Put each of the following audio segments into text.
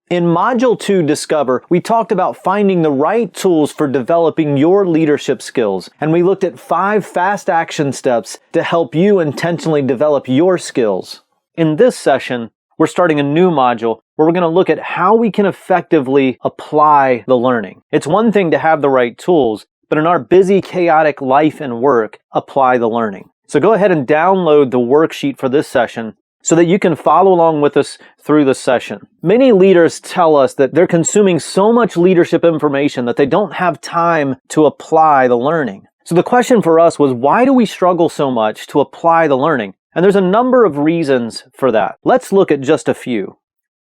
In Module 2, Discover, we talked about finding the right tools for developing your leadership skills, and we looked at 5 fast action steps to help you intentionally develop your skills. In this session, we're starting a new module where we're going to look at how we can effectively apply the learning. It's one thing to have the right tools, but in our busy, chaotic life and work, apply the learning. So go ahead and download the worksheet for this session so that you can follow along with us through the session. Many leaders tell us that they're consuming so much leadership information that they don't have time to apply the learning. So the question for us was, why do we struggle so much to apply the learning? And there's a number of reasons for that. Let's look at just a few.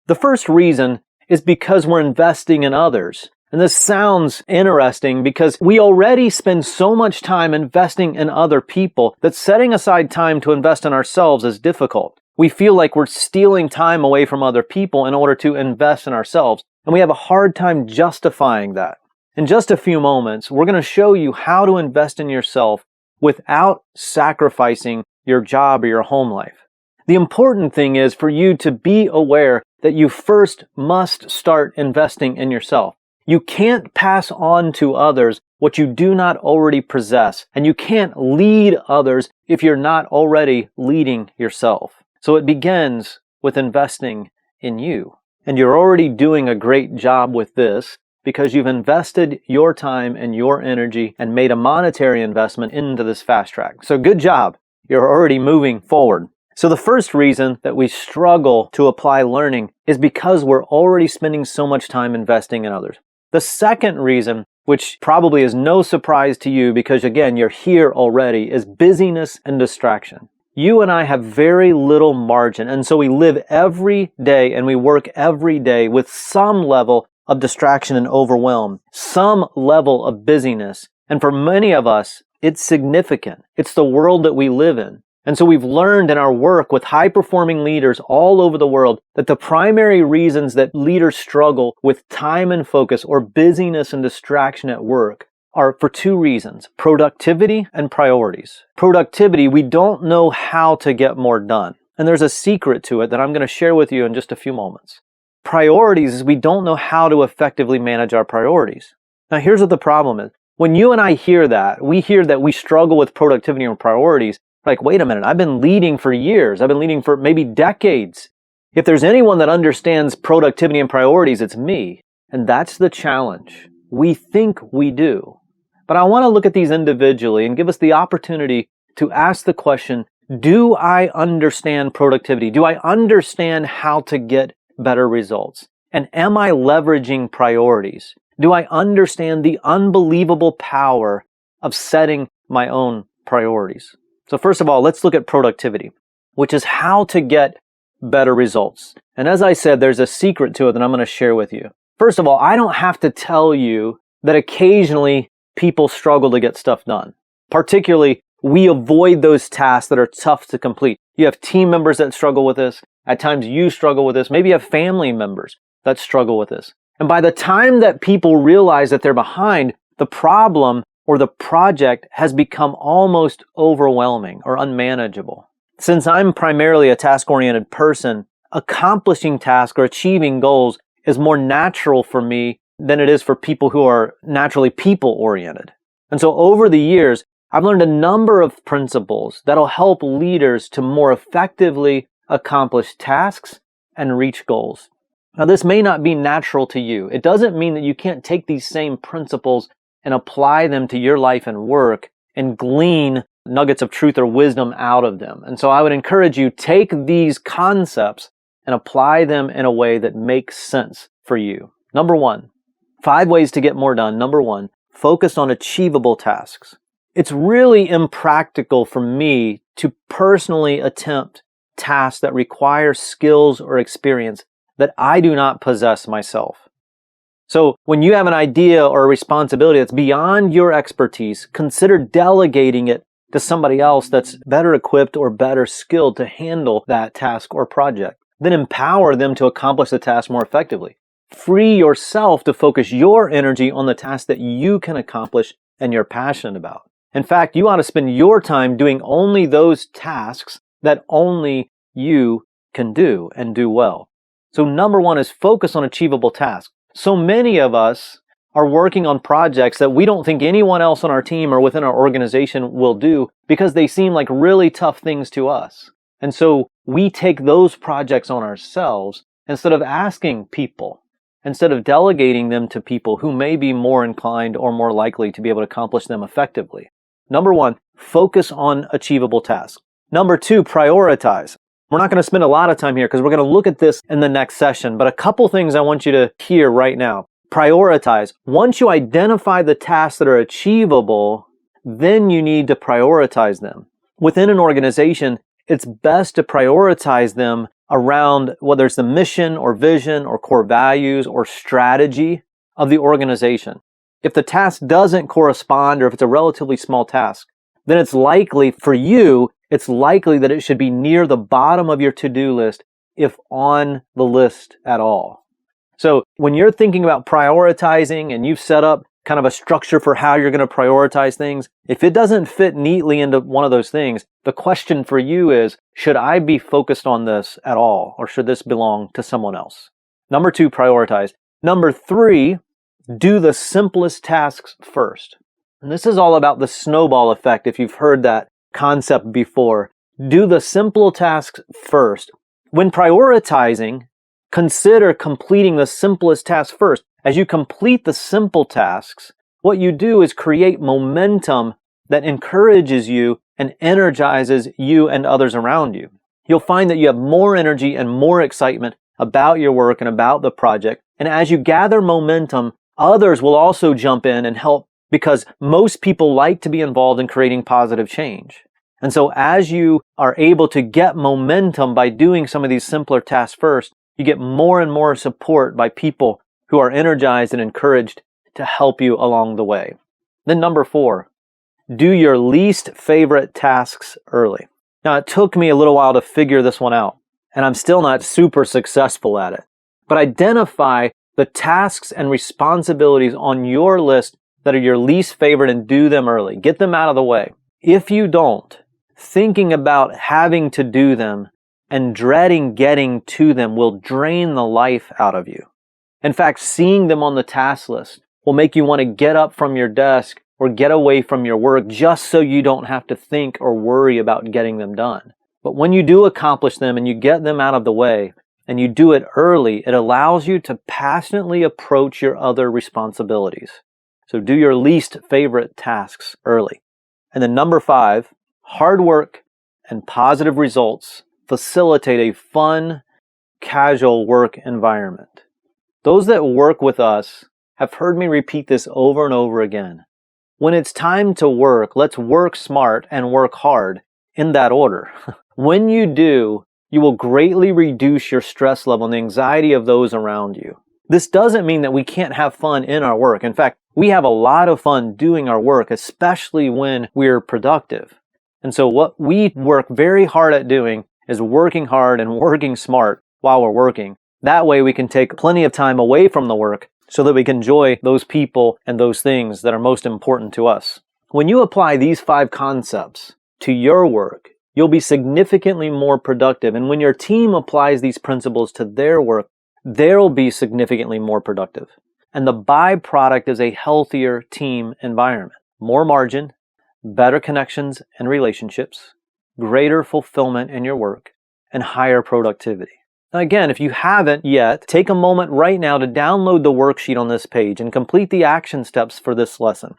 The first reason is because we're investing in others. And this sounds interesting because we already spend so much time investing in other people that setting aside time to invest in ourselves is difficult. We feel like we're stealing time away from other people in order to invest in ourselves, and we have a hard time justifying that. In just a few moments, we're going to show you how to invest in yourself without sacrificing your job or your home life. The important thing is for you to be aware that you first must start investing in yourself. You can't pass on to others what you do not already possess, and you can't lead others if you're not already leading yourself. So it begins with investing in you. And you're already doing a great job with this because you've invested your time and your energy and made a monetary investment into this fast track. So good job. You're already moving forward. So the first reason that we struggle to apply learning is because we're already spending so much time investing in others. The second reason, which probably is no surprise to you because again, you're here already, is busyness and distraction. You and I have very little margin, and so we live every day and we work every day with some level of distraction and overwhelm, some level of busyness. And for many of us, it's significant. It's the world that we live in. And so we've learned in our work with high-performing leaders all over the world that the primary reasons that leaders struggle with time and focus or busyness and distraction at work are for 2 reasons: productivity and priorities. Productivity, we don't know how to get more done. And there's a secret to it that I'm going to share with you in just a few moments. Priorities is we don't know how to effectively manage our priorities. Now here's what the problem is. When you and I hear that, we struggle with productivity and priorities. Like, wait a minute, I've been leading for years. I've been leading for maybe decades. If there's anyone that understands productivity and priorities, it's me. And that's the challenge. We think we do. But I want to look at these individually and give us the opportunity to ask the question, do I understand productivity? Do I understand how to get better results? And am I leveraging priorities? Do I understand the unbelievable power of setting my own priorities? So first of all, let's look at productivity, which is how to get better results. And as I said, there's a secret to it that I'm going to share with you. First of all, I don't have to tell you that occasionally people struggle to get stuff done. Particularly, we avoid those tasks that are tough to complete. You have team members that struggle with this. At times you struggle with this. Maybe you have family members that struggle with this. And by the time that people realize that they're behind, the problem or the project has become almost overwhelming or unmanageable. Since I'm primarily a task-oriented person, accomplishing tasks or achieving goals is more natural for me than it is for people who are naturally people-oriented. And so over the years, I've learned a number of principles that'll help leaders to more effectively accomplish tasks and reach goals. Now, this may not be natural to you. It doesn't mean that you can't take these same principles and apply them to your life and work and glean nuggets of truth or wisdom out of them. And so I would encourage you, take these concepts and apply them in a way that makes sense for you. Number 1, 5 ways to get more done. Number 1, focus on achievable tasks. It's really impractical for me to personally attempt tasks that require skills or experience that I do not possess myself. So when you have an idea or a responsibility that's beyond your expertise, consider delegating it to somebody else that's better equipped or better skilled to handle that task or project. Then empower them to accomplish the task more effectively. Free yourself to focus your energy on the task that you can accomplish and you're passionate about. In fact, you ought to spend your time doing only those tasks that only you can do and do well. So number one is focus on achievable tasks. So many of us are working on projects that we don't think anyone else on our team or within our organization will do because they seem like really tough things to us. And so we take those projects on ourselves instead of asking people, instead of delegating them to people who may be more inclined or more likely to be able to accomplish them effectively. Number one, focus on achievable tasks. Number two, prioritize. We're not going to spend a lot of time here because we're going to look at this in the next session, but a couple things I want you to hear right now. Prioritize. Once you identify the tasks that are achievable, then you need to prioritize them. Within an organization, it's best to prioritize them around whether it's the mission or vision or core values or strategy of the organization. If the task doesn't correspond or if it's a relatively small task, then it's likely for you, it's likely that it should be near the bottom of your to-do list, if on the list at all. So when you're thinking about prioritizing and you've set up kind of a structure for how you're going to prioritize things, if it doesn't fit neatly into one of those things, the question for you is, should I be focused on this at all, or should this belong to someone else? Number two, prioritize. Number three, do the simplest tasks first. And this is all about the snowball effect, if you've heard that concept before. Do the simple tasks first. When prioritizing, consider completing the simplest task first. As you complete the simple tasks, what you do is create momentum that encourages you and energizes you and others around you. You'll find that you have more energy and more excitement about your work and about the project. And as you gather momentum, others will also jump in and help because most people like to be involved in creating positive change. And so as you are able to get momentum by doing some of these simpler tasks first, you get more and more support by people who are energized and encouraged to help you along the way. Then number four, do your least favorite tasks early. Now, it took me a little while to figure this one out, and I'm still not super successful at it. But identify the tasks and responsibilities on your list that are your least favorite and do them early. Get them out of the way. If you don't, thinking about having to do them and dreading getting to them will drain the life out of you. In fact, seeing them on the task list will make you want to get up from your desk or get away from your work just so you don't have to think or worry about getting them done. But when you do accomplish them and you get them out of the way and you do it early, it allows you to passionately approach your other responsibilities. So do your least favorite tasks early. And then number five, hard work and positive results facilitate a fun, casual work environment. Those that work with us have heard me repeat this over and over again. When it's time to work, let's work smart and work hard in that order. When you do, you will greatly reduce your stress level and the anxiety of those around you. This doesn't mean that we can't have fun in our work. In fact, we have a lot of fun doing our work, especially when we're productive. And so what we work very hard at doing is working hard and working smart while we're working. That way we can take plenty of time away from the work so that we can enjoy those people and those things that are most important to us. When you apply these 5 concepts to your work, you'll be significantly more productive. And when your team applies these principles to their work, they'll be significantly more productive. And the byproduct is a healthier team environment. More margin, better connections and relationships, greater fulfillment in your work, and higher productivity. Now again, if you haven't yet, take a moment right now to download the worksheet on this page and complete the action steps for this lesson.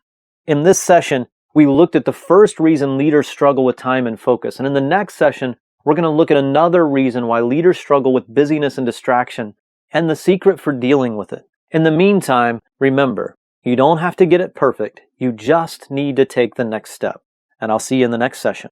In this session, we looked at the first reason leaders struggle with time and focus. And in the next session, we're going to look at another reason why leaders struggle with busyness and distraction and the secret for dealing with it. In the meantime, remember, you don't have to get it perfect. You just need to take the next step. And I'll see you in the next session.